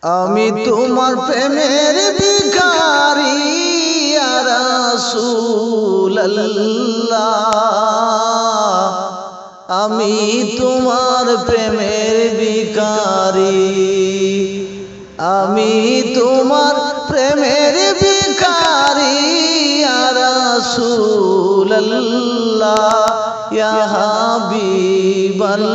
আমি তোমার প্রেমের ভিখারি ইয়া রাসূলুল্লাহ। আমি তোমার প্রেমের ভিখারি, আমি তোমার প্রেমের ভিখারি ইয়া রাসূলুল্লাহ ইয়া হাবিবাল্লাহ।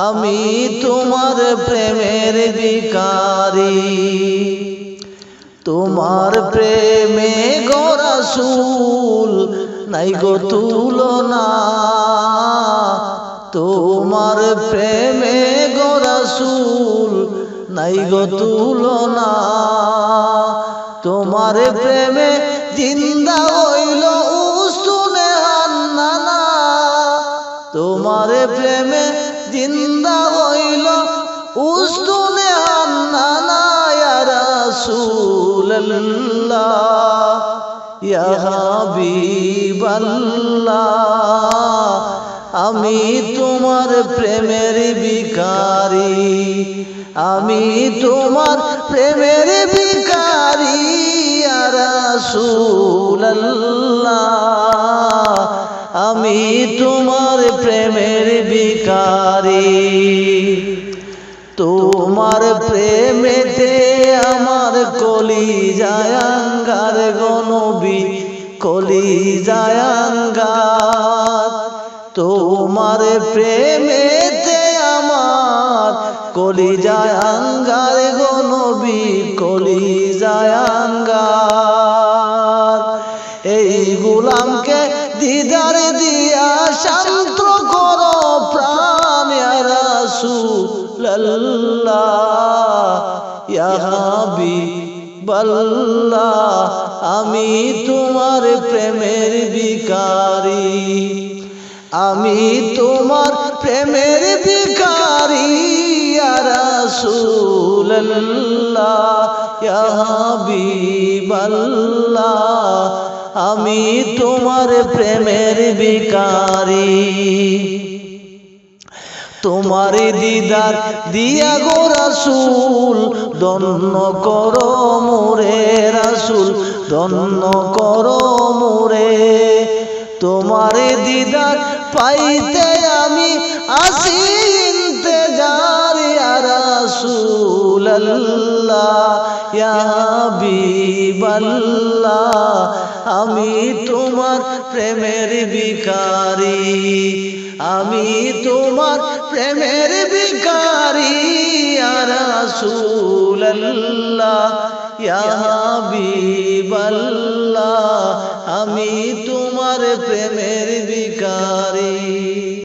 আমি তোমার প্রেমের ভিখারি, তোমার প্রেমে গো রাসূল নাই গো তুলনা। তোমার প্রেমে গো রাসূল নাই গো তুলনা। তোমার প্রেমে জিন্দা হইল উস্তুনে হান্নানা। তোমার প্রেমে জিন্দা হইল উস্তুনে হান্নানা ইয়া রাসূলুল্লাহ ইয়া হাবিবাল্লাহ। আমি তোমার প্রেমের ভিখারি, আমি তোমার প্রেমের ভিখারি ইয়া রাসূলুল্লাহ। আমি তোমার প্রেমের ভিখারি। তোমার প্রেমেতে আমার কলিজায় আঙ্গার গো নবী, কলিজায় আঙ্গার। তোমার প্রেমেতে আমার কলিজায় আঙ্গার গো নবী, কলিজায় আঙ্গার। এই গোলামকে দিদার দিয়া শান্ত করো প্রাণ ইয়া রাসূলুল্লাহ ইয়া হাবিবাল্লাহ। আমি তোমার প্রেমের ভিখারি, আমি তোমার প্রেমের ভিখারি ইয়া রাসূলুল্লাহ ইয়া হাবিবাল্লাহ। আমি তোমার প্রেমের ভিখারি। তোমার দিদার দিয়া গো রাসূল ধন্য করো মোরে রাসূল, ধন্য করো মোরে। তোমার দিদার পাইতে আমি আসি ইন্তেজার ইয়া রাসূলুল্লাহ ইয়া হাবিবাল্লাহ। আমি তোমার প্রেমের ভিখারি, আমি তোমার প্রেমের ভিখারি ইয়া রাসূলুল্লাহ ইয়া হাবিবাল্লাহ। আমি তোমার প্রেমের ভিখারি।